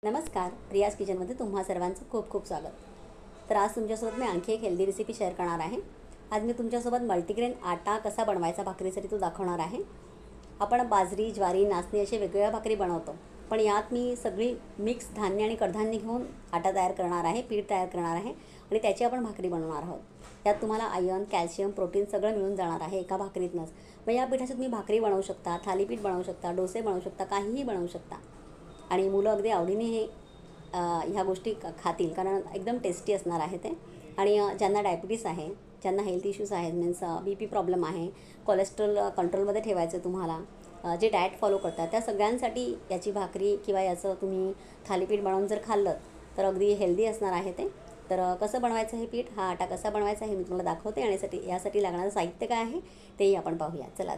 नमस्कार, रियाज किचनमध्ये तुम्हा सर्वांचं खूप खूप स्वागत. तर आज तुमच्यासोबत मी आणखी एक हेल्दी रेसिपी शेअर करणार आहे. आज मी तुमच्यासोबत मल्टीग्रेन आटा कसा बनवायचा भाकरीसाठी तो दाखवणार आहे. आपण बाजरी, ज्वारी, नाचणी असे वेगवेगळ्या भाकरी बनवतो, पण यात मी सगळी मिक्स धान्य आणि कडधान्य घेऊन आटा तयार करणार आहे, पीठ तयार करणार आहे आणि त्याची आपण भाकरी बनवणार आहोत. यात तुम्हाला आयर्न, कॅल्शियम, प्रोटीन सगळं मिळून जाणार आहे एका भाकरीतनंच. मग या पिठाचं तुम्ही भाकरी बनवू शकता, थालीपीठ बनवू शकता, डोसे बनवू शकता, काहीही बनवू शकता आणि मुलं अगदी आवडीने हे ह्या गोष्टी खातील, कारण एकदम टेस्टी असणार आहे ते. आणि ज्यांना डायबिटीस आहे, ज्यांना हेल्थ इश्यूज आहेत, मीन्स BP प्रॉब्लेम आहे, कोलेस्ट्रॉल कंट्रोलमध्ये ठेवायचं तुम्हाला, जे डाएट फॉलो करतात त्या सगळ्यांसाठी याची भाकरी किंवा याचं तुम्ही थालीपीठ बनवून जर खाल्लं तर अगदी हेल्दी असणार आहे ते. तर कसं बनवायचं हे पीठ, हा आटा कसा बनवायचा हे मी तुम्हाला दाखवते आणि यासाठी लागणारं साहित्य काय आहे तेही आपण पाहूया. चला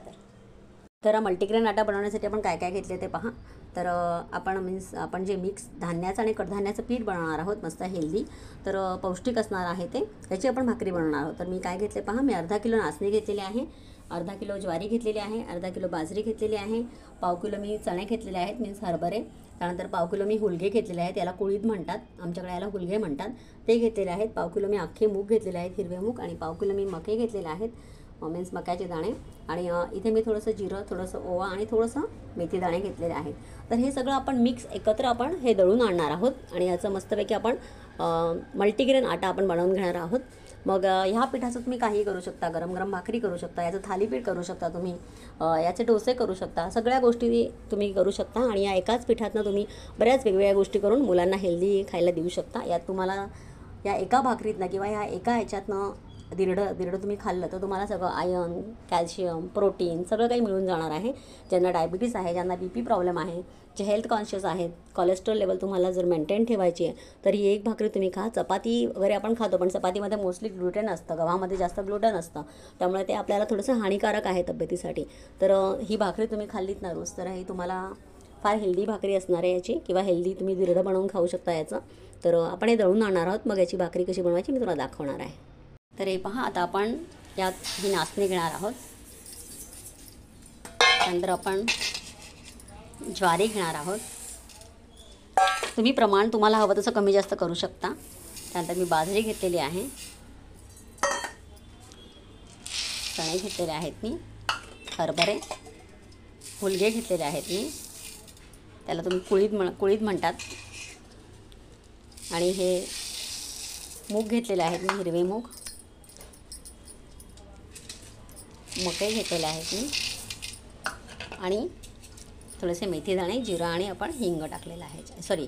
तर मल्टीग्रेन आटा बनवण्यासाठी आपण काय काय घेतले ते पहा. तर आपण जे मिक्स धान्याचं आणि कडधान्याचं पीठ बनवणार आहोत, मस्त हेल्दी, तर पौष्टिक असणार आहे ते. त्याची आपण भाकरी बनवणार आहोत. तर मी काय घेतले पहा. मी अर्धा किलो नाचणी घेतलेली आहे, अर्धा किलो ज्वारी घेतलेली आहे, अर्धा किलो बाजरी घेतलेली आहे, पाव किलो मी चणे घेतलेले आहेत, मीन्स हरभरे. त्यानंतर पाव किलो मी हुलगे घेतलेले आहेत, याला कुळीद म्हणतात, आमच्याकडे याला हुलगे म्हणतात, ते घेतलेले आहेत. पाव किलो मी अख्खे मूग घेतलेले आहेत, हिरवे मूग, आणि पाव किलो मी मके घेतलेले आहेत, मीन्स मक्याचे दाणे. आणि इथे मी थोडंसं जिरं, थोडंसं ओवा आणि थोडंसं मेथी दाणे घेतलेले आहेत. तर हे सगळं आपण मिक्स एकत्र आपण हे दळून आणणार आहोत आणि याचं मस्तपैकी आपण मल्टीग्रेन आटा आपण बनवून घेणार आहोत. मग ह्या पिठाचं तुम्ही काही करू शकता, गरम गरम भाकरी करू शकता, याचं थालीपीठ करू शकता तुम्ही, याचे डोसे करू शकता, सगळ्या गोष्टी तुम्ही करू शकता. आणि या एकाच पिठातनं तुम्ही बऱ्याच वेगवेगळ्या गोष्टी करून मुलांना हेल्दी खायला देऊ शकता. यात तुम्हाला या एका भाकरीतनं किंवा ह्या एका ह्याच्यातनं दीर्घ तुम्ही खाल्लं तर तुम्हाला सगळं आयर्न, कॅल्शियम, प्रोटीन सगळं काही मिळून जाणार आहे. ज्यांना डायबिटीस आहे, ज्यांना BP प्रॉब्लेम आहे, जे हेल्थ कॉन्शियस आहेत, कोलेस्ट्रॉल लेवल तुम्हाला जर मेंटेन ठेवायची आहे तर ही एक भाकरी तुम्ही खा. चपाती वगैरे आपण खातो, पण चपातीमध्ये मोस्टली ग्लुटेन असतं, गव्हामध्ये जास्त ग्लुटेन असतं, त्यामुळे ते आपल्याला थोडंसं हानिकारक आहे तब्येतीसाठी. तर ही भाकरी तुम्ही खाल्लीत ना रोज, तर ही तुम्हाला फार हेल्दी भाकरी असणार आहे याची, किंवा हेल्दी तुम्ही दीर्घ बनवून खाऊ शकता याचं. तर आपण हे दळून आणणार आहोत. मग याची भाकरी कशी बनवायची मी तुम्हाला दाखवणार आहे. तर हे पहा, आता आपण यात ही नाचणी घेणार आहोत, त्यानंतर आपण ज्वारी घेणार आहोत. तुम्ही प्रमाण तुम्हाला हवं तसं कमी जास्त करू शकता. त्यानंतर मी बाजरी घेतलेली आहे, चणे घेतलेले आहेत मी, हरभरे, हुलगे घेतलेले आहेत मी, त्याला तुम्ही कुळीद म्हणतात, आणि हे मूग घेतलेले आहेत मी, हिरवे मूग, मके घेतलेले आहेत मी, आणि थोडेसे मेथी दाणे, जिरा, आणि आपण हिंग टाकलेला आहे,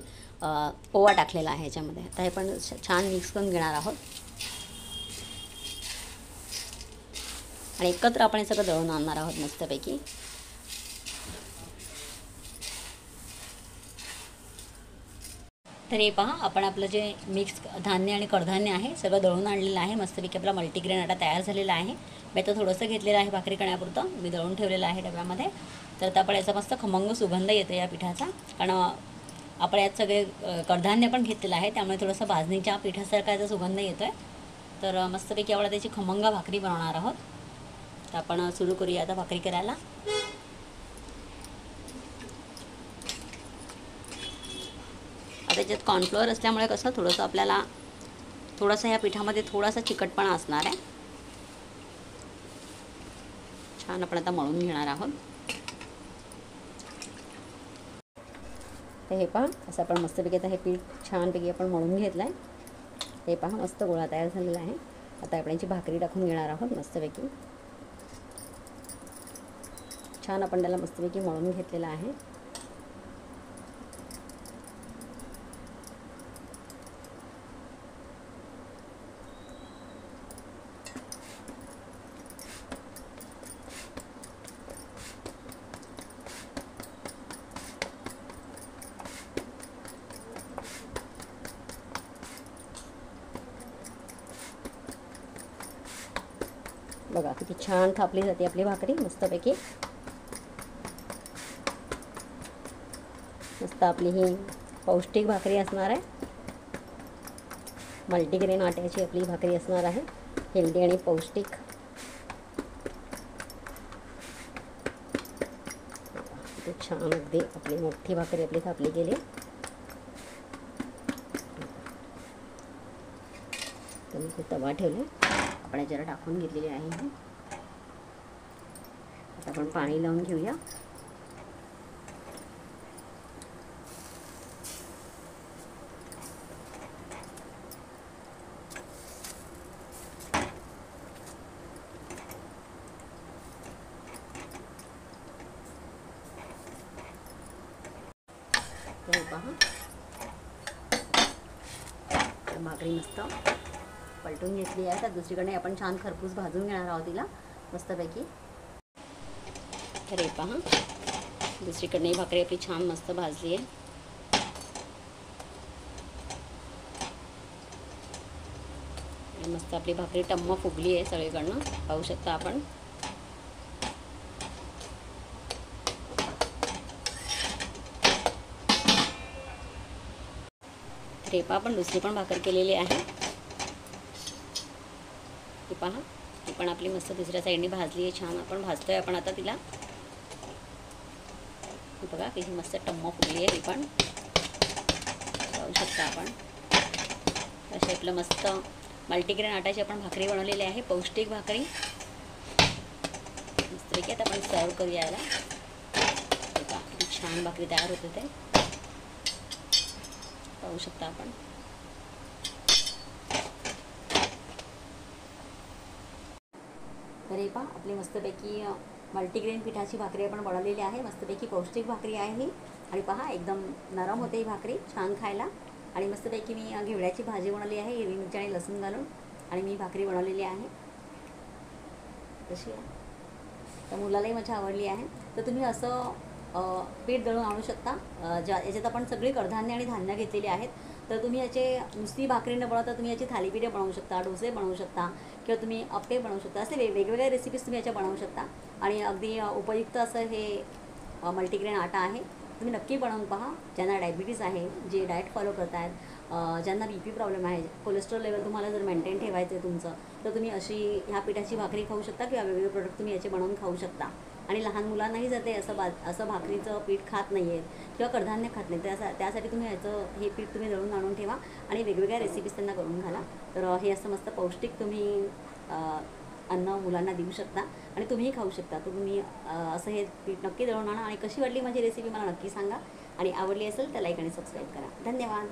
ओवा टाकलेला आहे ह्याच्यामध्ये. आता हे पण छान मिक्स करून घेणार आहोत आणि एकत्र आपण हे सगळं दळून आणणार आहोत मस्तपैकी. तर हे पहा, आपण आपलं जे मिक्स धान्य आणि कडधान्य आहे सगळं दळून आणलेलं आहे. मस्तपैकी आपला मल्टीग्रेन आटा तयार झालेला आहे. मी तर थोडंसं घेतलेलं आहे भाकरी करण्यापुरतं, मी दळून ठेवलेलं आहे डब्यामध्ये. तर आता आपण याचा मस्त खमंग सुगंध येतो या पिठाचा, कारण आपण यात सगळे कडधान्य पण घेतलेलं आहे, त्यामुळे थोडंसं भाजणीच्या पिठासारखा याचा सुगंध येतो आहे. तर मस्तपैकी आपण त्याची खमंग भाकरी बनवणार आहोत. तर आपण सुरू करूया आता भाकरी करायला. आता त्याच्यात कॉर्नफ्लोअर असल्यामुळे कसं थोडंसं आपल्याला ह्या पिठामध्ये थोडासा चिकटपणा असणार आहे. छान आपण आता मळून घेणार आहोत. तर हे पहा, असं आपण मस्तपैकी आता हे पीठ छानपैकी आपण मळून घेतलं आहे. हे पहा, मस्त गोळा तयार झालेला आहे. आता आपण याची भाकरी टाकून घेणार आहोत मस्तपैकी. छान आपण त्याला मस्तपैकी मळून घेतलेलं आहे. बघा किती छान थापली जाते आपली भाकरी मस्तपैकी. मस्त आपली ही पौष्टिक भाकरी असणार आहे. मल्टीग्रेन आट्याची आपली भाकरी असणार आहे, हेल्दी आणि पौष्टिक. छान अगदी आपली मोठी भाकरी आपली थापली गेली. तर मी इथे तवा ठेवले, आपण याच्यावर टाकून घेतलेली आहे ही. आता आपण पाणी लावून घेऊया. तर पहा, भाकरी मस्त पलटून घेतली आहे. तर दुसरीकडे आपण छान खरपूस भाजून घेणार आहोत तिला मस्तपैकी. तर हे पहा, दुसरीकडे भाकरी आपली छान मस्त भाजली आहे. आणि मस्त आपली भाकरी टम्म फुगली आहे सगळीकडनं, पाहू शकता आपण. रेपा आपण दुसरी पण भाकर केलेली आहे. ती पहा, ती पण आपली मस्त दुसऱ्या साईडने भाजली आहे छान. आपण भाजतोय आपण आता तिला. ही बघा किती मस्त टम्म फुगली आहे ही पण, पाहू शकता आपण. अशी आपलं मस्त मल्टीग्रेन आटाची आपण भाकरी बनवलेली आहे, पौष्टिक भाकरी मस्तपैकी. आता आपण सर्व करूया याला. बघा किती छान भाकरी तयार होते ते, पाहू शकता आपण. तर हे पहा, आपली मस्तपैकी मल्टीग्रेन पिठाची भाकरी आपण बनवलेली आहे. मस्तपैकी पौष्टिक भाकरी आहे ही. आणि पहा, एकदम नरम होते ही भाकरी, छान खायला. आणि मस्तपैकी मी घेवड्याची भाजी बनवली आहे, हिरवी मिरची आणि लसूण घालून. आणि मी भाकरी बनवलेली आहे तशी आहे. तर मुलालाही माझ्या आवडली आहे. तर तुम्ही असं पीठ दळून आणू शकता. याच्यात आपण सगळी कडधान्य आणि धान्य घेतलेली आहेत. तर तुम्ही याचे नुसती भाकरी न बनवता तुम्ही याची थालीपीठे बनवू शकता, डोसे बनवू शकता, किंवा तुम्ही अप्पे बनवू शकता. असे वेगवेगळ्या रेसिपीज तुम्ही याच्या बनवू शकता. आणि अगदी उपयुक्त असं हे मल्टीग्रेन आटा आहे. तुम्ही नक्की बनवून पहा. ज्यांना डायबिटीज आहे, जे डाएट फॉलो करत आहेत, ज्यांना BP प्रॉब्लेम आहे, कोलेस्ट्रॉल लेवल तुम्हाला जर मेंटेन ठेवायचं आहे तुमचं, तर तुम्ही अशी ह्या पिठाची भाकरी खाऊ शकता, किंवा वेगवेगळे प्रोडक्ट तुम्ही याचे बनवून खाऊ शकता. आणि लहान मुलांनाही जर ते असं भाकरीचं पीठ खात नाही आहेत किंवा कडधान्य खात नाही, त्यासाठी तुम्ही हे पीठ तुम्ही दळून आणून ठेवा आणि वेगवेगळ्या रेसिपीज त्यांना करून घाला. तर हे असं मस्त पौष्टिक तुम्ही अन्न मुलांना देऊ शकता आणि तुम्हीही खाऊ शकता. तर तुम्ही असं हे पीठ नक्की दळून आणा. आणि कशी वाटली माझी रेसिपी मला नक्की सांगा. आणि आवडली असेल तर लाईक आणि सबस्क्राईब करा. धन्यवाद.